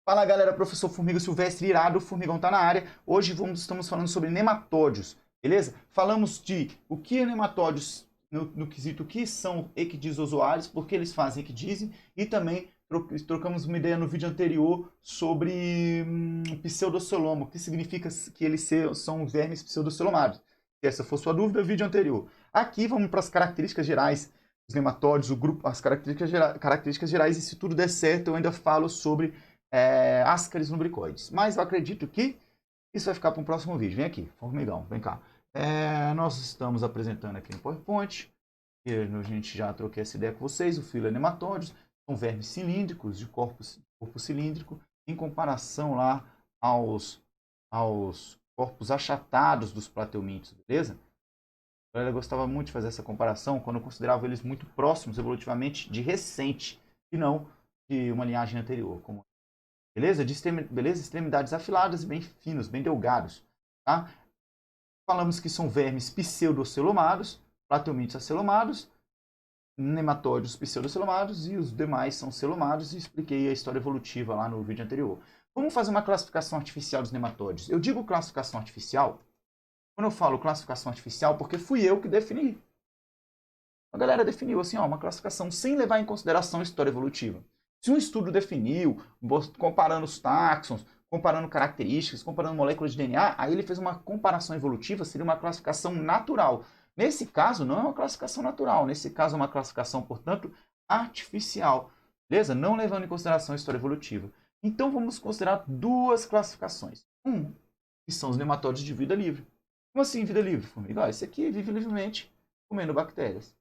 Fala galera, professor Formiga Silvestre irado, o Formigão tá na área. Hoje estamos falando sobre nematódios, beleza? Falamos de o que é nematódios no quesito o que são equidizozoários, por que eles fazem equidise, e também trocamos uma ideia no vídeo anterior sobre pseudoceloma, o que significa que eles são vermes pseudocelomados. Se essa for sua dúvida, vídeo anterior. Aqui vamos para as características gerais dos nematódios, o grupo, as características gerais, e se tudo der certo eu ainda falo sobre Ascaris lumbricoides. Mas eu acredito que isso vai ficar para um próximo vídeo. Vem aqui, formigão, vem cá. Nós estamos apresentando aqui no PowerPoint. E a gente já troquei essa ideia com vocês. O filanematódios são vermes cilíndricos, de corpo cilíndrico, em comparação lá aos corpos achatados dos plateumintos, beleza? Eu gostava muito de fazer essa comparação quando eu considerava eles muito próximos evolutivamente de recente e não de uma linhagem anterior, como beleza? Beleza? Extremidades afiladas e bem finos, bem delgados. Tá? Falamos que são vermes pseudocelomados, plateumintos acelomados, nematódios pseudocelomados e os demais são celomados, e expliquei a história evolutiva lá no vídeo anterior. Vamos fazer uma classificação artificial dos nematódios. Eu digo classificação artificial, quando eu falo classificação artificial, porque fui eu que defini. A galera definiu assim, ó, uma classificação sem levar em consideração a história evolutiva. Se um estudo definiu, comparando os táxons, comparando características, comparando moléculas de DNA, aí ele fez uma comparação evolutiva, seria uma classificação natural. Nesse caso, não é uma classificação natural. Nesse caso, é uma classificação, portanto, artificial. Beleza? Não levando em consideração a história evolutiva. Então, vamos considerar duas classificações. Que são os nematódios de vida livre. Como assim vida livre, formiga? Esse aqui vive livremente comendo bactérias.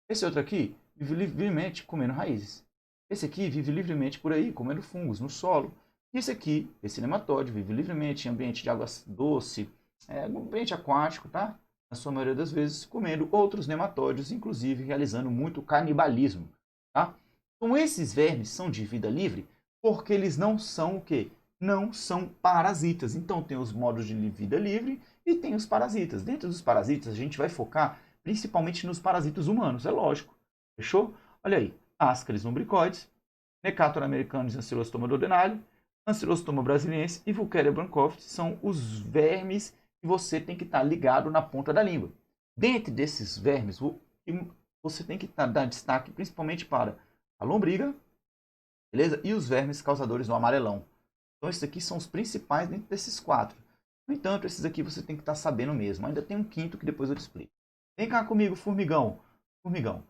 Esse outro aqui vive livremente comendo raízes. Esse aqui vive livremente por aí, comendo fungos no solo. E esse aqui, esse nematóide, vive livremente em ambiente de água doce, ambiente aquático, tá? Na sua maioria das vezes, comendo outros nematóides, inclusive realizando muito canibalismo, tá? Então, esses vermes são de vida livre porque eles não são o quê? Não são parasitas. Então, tem os modos de vida livre e tem os parasitas. Dentro dos parasitas, a gente vai focar principalmente nos parasitas humanos, é lógico. Fechou? Olha aí. Ascaris lumbricoides, Necator americanus e Ancylostoma duodenale, Ancylostoma brasiliense e Vulcheria bancroft são os vermes que você tem que estar ligado na ponta da língua. Dentre desses vermes, você tem que dar destaque principalmente para a lombriga, beleza? E os vermes causadores do amarelão. Então, esses aqui são os principais dentro desses quatro. No entanto, esses aqui você tem que estar sabendo mesmo. Ainda tem um quinto que depois eu te explico. Vem cá comigo, formigão. Formigão.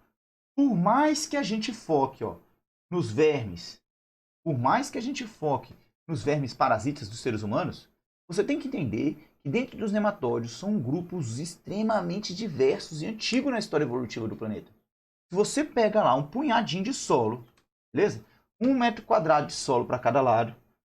Por mais que a gente foque nos vermes, por mais que a gente foque nos vermes parasitas dos seres humanos, você tem que entender que dentro dos nematódios são grupos extremamente diversos e antigos na história evolutiva do planeta. Se você pega lá um punhadinho de solo, beleza? 1 metro quadrado de solo para cada lado,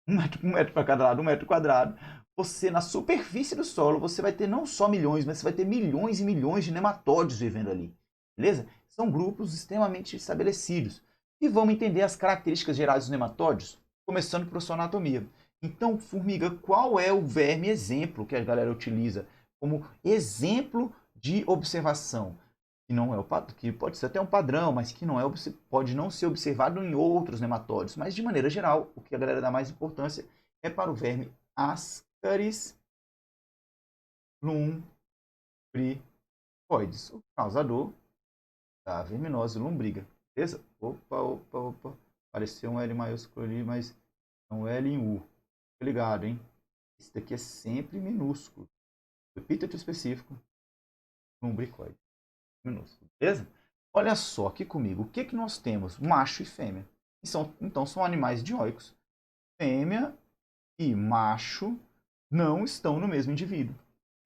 1 metro para cada lado, 1 metro quadrado, você na superfície do solo, você vai ter não só milhões, mas você vai ter milhões e milhões de nematódios vivendo ali, beleza? São grupos extremamente estabelecidos. E vamos entender as características gerais dos nematódios, começando por sua anatomia. Então, formiga, qual é o verme exemplo que a galera utiliza como exemplo de observação? Que não é que pode ser até um padrão, mas que não pode não ser observado em outros nematódios. Mas, de maneira geral, o que a galera dá mais importância é para o verme Ascaris lumbricoides, o causador da verminose lombriga. Beleza? Opa. Apareceu um L maiúsculo ali, mas é um L em U. Fica ligado, hein? Esse daqui é sempre minúsculo. Epíteto específico, lumbricoide. Minúsculo. Beleza? Olha só aqui comigo. O que nós temos? Macho e fêmea. Então são animais dioicos. Fêmea e macho não estão no mesmo indivíduo.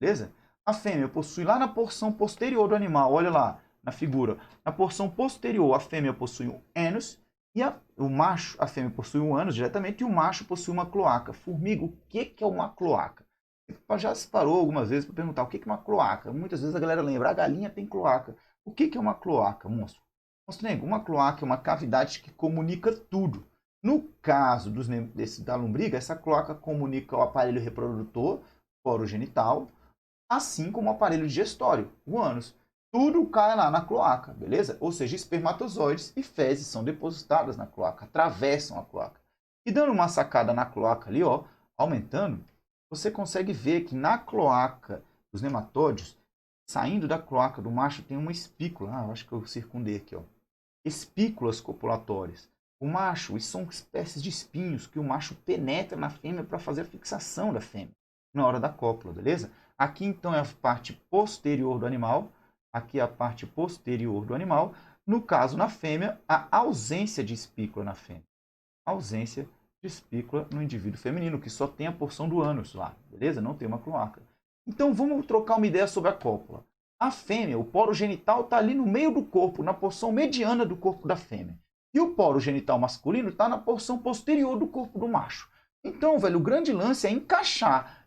Beleza? A fêmea possui lá na porção posterior do animal, olha lá na figura, na porção posterior a fêmea possui um ânus e o macho, a fêmea possui um ânus diretamente e o macho possui uma cloaca. Formiga, o que é uma cloaca? Já se parou algumas vezes para perguntar o que é uma cloaca. Muitas vezes a galera lembra, a galinha tem cloaca. O que é uma cloaca, monstro? Monstrengo, uma cloaca é uma cavidade que comunica tudo. No caso da lombriga, essa cloaca comunica o aparelho reprodutor, foro genital, assim como o aparelho digestório, o ânus. Tudo cai lá na cloaca, beleza? Ou seja, espermatozoides e fezes são depositadas na cloaca, atravessam a cloaca. E dando uma sacada na cloaca ali, ó, aumentando, você consegue ver que na cloaca dos nematóides, saindo da cloaca do macho, tem uma espícula. Ah, eu acho que eu circundei aqui, ó. Espículas copulatórias. O macho, isso são espécies de espinhos que o macho penetra na fêmea para fazer a fixação da fêmea na hora da cópula, beleza? Aqui então é a parte posterior do animal, aqui é a parte posterior do animal. No caso, na fêmea, a ausência de espícula na fêmea. Ausência de espícula no indivíduo feminino, que só tem a porção do ânus lá, beleza? Não tem uma cloaca. Então vamos trocar uma ideia sobre a cópula. A fêmea, o poro genital está ali no meio do corpo, na porção mediana do corpo da fêmea. E o poro genital masculino está na porção posterior do corpo do macho. Então, velho, o grande lance é encaixar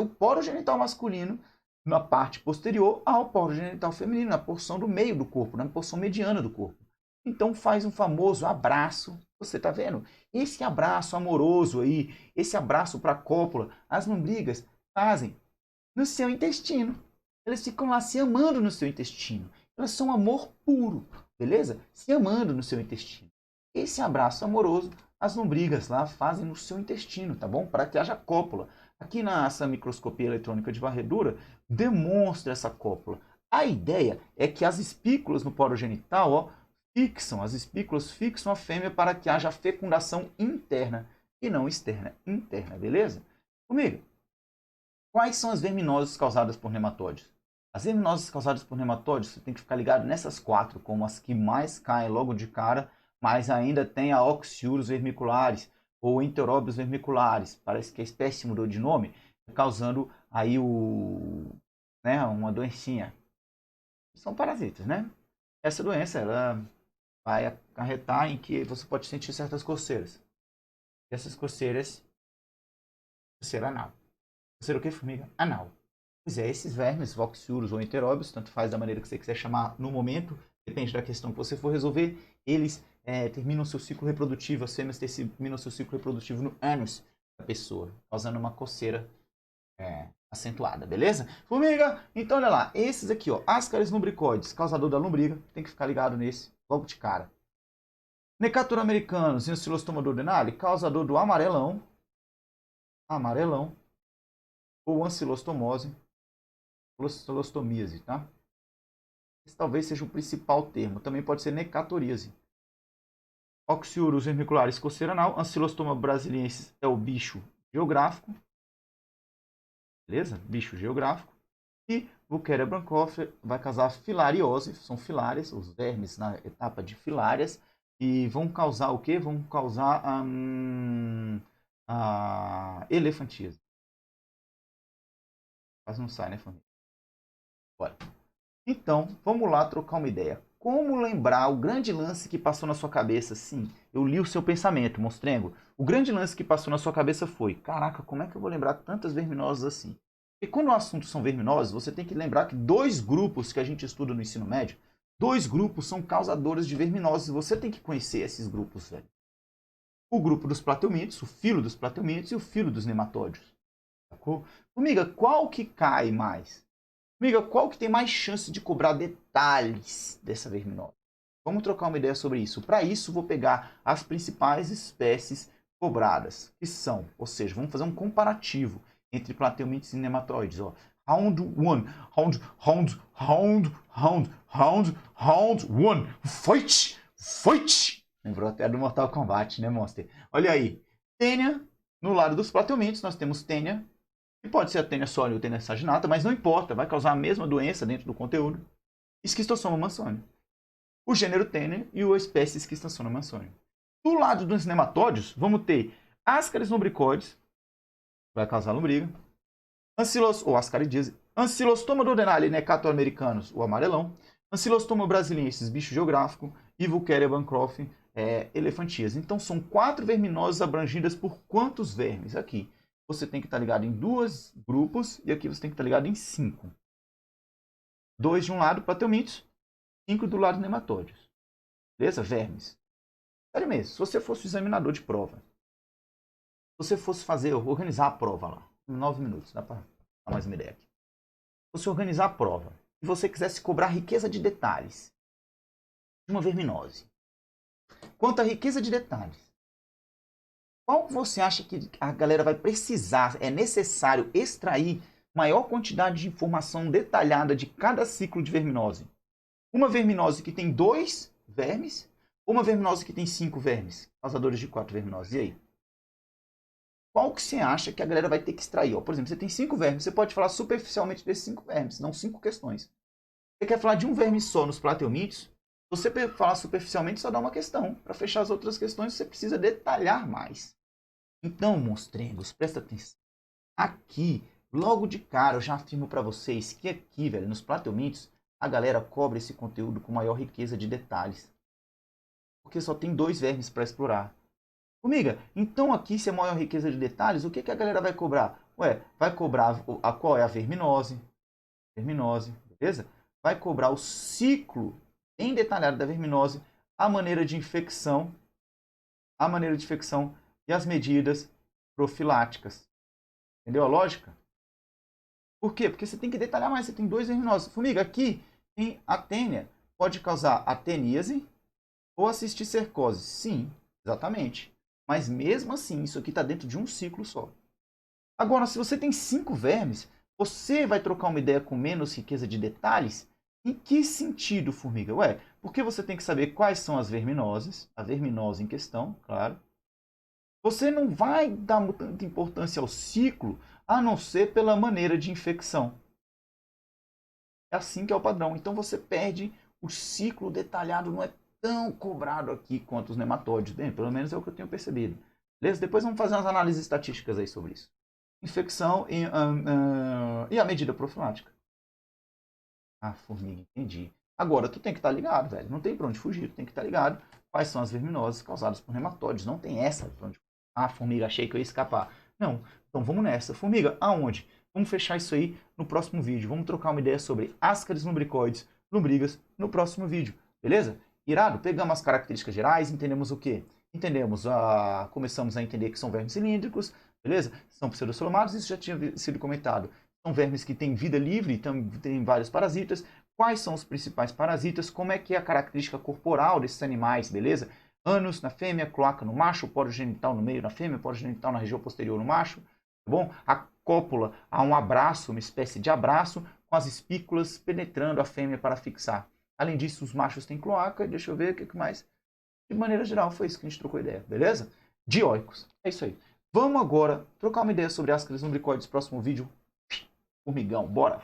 o poro genital masculino na parte posterior ao poro genital feminino, na porção do meio do corpo, na porção mediana do corpo. Então faz um famoso abraço. Você está vendo? Esse abraço amoroso aí, esse abraço para a cópula, as lombrigas fazem no seu intestino. Elas ficam lá se amando no seu intestino. Elas são amor puro, beleza? Se amando no seu intestino. Esse abraço amoroso, as lombrigas lá fazem no seu intestino, tá bom? Para que haja cópula. Aqui nessa microscopia eletrônica de varredura, demonstra essa cópula. A ideia é que as espículas no poro genital, ó, as espículas fixam a fêmea para que haja fecundação interna e não externa. Interna, beleza? Comigo. Quais são as verminoses causadas por nematóides? As verminoses causadas por nematóides, você tem que ficar ligado nessas quatro, como as que mais caem logo de cara, mas ainda tem a Oxyurus vermicularis ou Enterobius vermicularis. Parece que a espécie mudou de nome, causando aí uma doencinha. São parasitas, né? Essa doença, ela vai acarretar em que você pode sentir certas coceiras. E essas coceiras, coceira anal. Coceira o que, formiga? Anal. Pois é, esses vermes, Oxyurus ou Enteróbios, tanto faz da maneira que você quiser chamar no momento, depende da questão que você for resolver, eles terminam seu ciclo reprodutivo, as fêmeas terminam seu ciclo reprodutivo no ânus da pessoa, causando uma coceira acentuada, beleza? Formiga, então olha lá, esses aqui, ó, Ascaris lumbricoides, causador da lombriga, tem que ficar ligado nesse, logo de cara. Necator americanos e Ancylostoma duodenale, causador do amarelão, ou ancilostomose, ancilostomíase, tá? Esse talvez seja o principal termo, também pode ser necatoríase. Oxyurus vermicularis coceira anal, Ancylostoma brasiliensis é o bicho geográfico, beleza? Bicho geográfico. E Wucheria brancophila vai causar filariose, são filárias, os vermes na etapa de filárias, e vão causar o quê? Vão causar a elefantíase. Quase não sai, né, família? Bora. Então, vamos lá trocar uma ideia. Como lembrar o grande lance que passou na sua cabeça? Sim, eu li o seu pensamento, monstrengo. O grande lance que passou na sua cabeça foi: caraca, como é que eu vou lembrar tantas verminosas assim? E quando o assunto são verminoses, você tem que lembrar que dois grupos que a gente estuda no ensino médio, dois grupos são causadores de verminoses. Você tem que conhecer esses grupos, velho. O grupo dos plateumintes, o filo dos plateumintes e o filo dos nematóides. Sacou? Amiga, qual que cai mais? Amiga, qual que tem mais chance de cobrar detalhes dessa verminose? Vamos trocar uma ideia sobre isso. Para isso, vou pegar as principais espécies cobradas, que são, ou seja, vamos fazer um comparativo entre plateumintes e nematóides. Ó. Round 1, round 1, fight, fight! Lembrou até do Mortal Kombat, né, Monster? Olha aí, tênia, no lado dos plateumintes, nós temos tênia, que pode ser a tênia sólida ou tênia saginata, mas não importa, vai causar a mesma doença dentro do conteúdo. Esquistossoma mansoni. O gênero tênia e a espécie Esquistossoma mansoni. Do lado dos nematóides, vamos ter Ascaris lumbricoides, vai causar lombriga, ou ascaridíase, Ancylostoma duodenale Necator americanus, o amarelão, Ancylostoma brasiliensis, bicho geográfico, e Wucheria bancroft, elefantíase. Então são 4 verminoses abrangidas por quantos vermes? Aqui. Você tem que estar ligado em 2 grupos e aqui você tem que estar ligado em 5. 2 de um lado, plateumintes, 5 do lado, nematóides. Beleza? Vermes. Sério mesmo, se você fosse examinador de prova, se você fosse organizar a prova lá, em 9 minutos, dá para dar mais uma ideia aqui. Se você organizar a prova e você quisesse cobrar riqueza de detalhes de uma verminose, quanto à riqueza de detalhes Qual você acha que a galera vai precisar, é necessário extrair maior quantidade de informação detalhada de cada ciclo de verminose? Uma verminose que tem 2 vermes ou uma verminose que tem 5 vermes, causadores de 4 verminoses? E aí? Qual que você acha que a galera vai ter que extrair? Ó, por exemplo, você tem 5 vermes, você pode falar superficialmente desses 5 vermes, não 5 questões. Você quer falar de um verme só nos plateomídeos? Se você falar superficialmente, só dá uma questão. Para fechar as outras questões, você precisa detalhar mais. Então, monstrengos, presta atenção. Aqui, logo de cara, eu já afirmo para vocês que aqui, velho, nos plateomídeos, a galera cobra esse conteúdo com maior riqueza de detalhes. Porque só tem 2 vermes para explorar. Formiga, então aqui, se é maior riqueza de detalhes, o que, que a galera vai cobrar? Ué, vai cobrar qual é a verminose, beleza? Vai cobrar o ciclo bem detalhado da verminose, a maneira de infecção, e as medidas profiláticas. Entendeu a lógica? Por quê? Porque você tem que detalhar mais, você tem 2 verminoses. Formiga, aqui tem a tênia, pode causar ateníase ou a cisticercose. Sim, exatamente. Mas mesmo assim, isso aqui está dentro de um ciclo só. Agora, se você tem 5 vermes, você vai trocar uma ideia com menos riqueza de detalhes? Em que sentido, formiga? Ué, porque você tem que saber quais são as verminoses, a verminose em questão, claro. Você não vai dar tanta importância ao ciclo, a não ser pela maneira de infecção. É assim que é o padrão. Então você perde o ciclo detalhado, não é tão cobrado aqui quanto os nematóides. Bem, pelo menos é o que eu tenho percebido. Beleza? Depois vamos fazer umas análises estatísticas aí sobre isso. Infecção e a medida profilática. Ah, formiga, entendi. Agora, tu tem que estar ligado, velho. Não tem pra onde fugir, tu tem que estar ligado. Quais são as verminoses causadas por nematóides? Não tem essa pra onde fugir. Ah, formiga, achei que eu ia escapar. Não, então vamos nessa. Formiga, aonde? Vamos fechar isso aí no próximo vídeo. Vamos trocar uma ideia sobre ascaris lumbricoides, lombrigas, no próximo vídeo. Beleza? Irado? Pegamos as características gerais, entendemos o quê? Começamos a entender que são vermes cilíndricos, beleza? São pseudocelomados, isso já tinha sido comentado. São vermes que têm vida livre, têm vários parasitas. Quais são os principais parasitas? Como é que é a característica corporal desses animais, beleza? Ânus na fêmea, cloaca no macho, poro genital no meio na fêmea, poro genital na região posterior no macho, tá bom? A cópula há um abraço, uma espécie de abraço, com as espículas penetrando a fêmea para fixar. Além disso, os machos têm cloaca, deixa eu ver o que mais. De maneira geral, foi isso que a gente trocou ideia, beleza? Dioicos, é isso aí. Vamos agora trocar uma ideia sobre ascaris lumbricoides no próximo vídeo. Formigão, bora!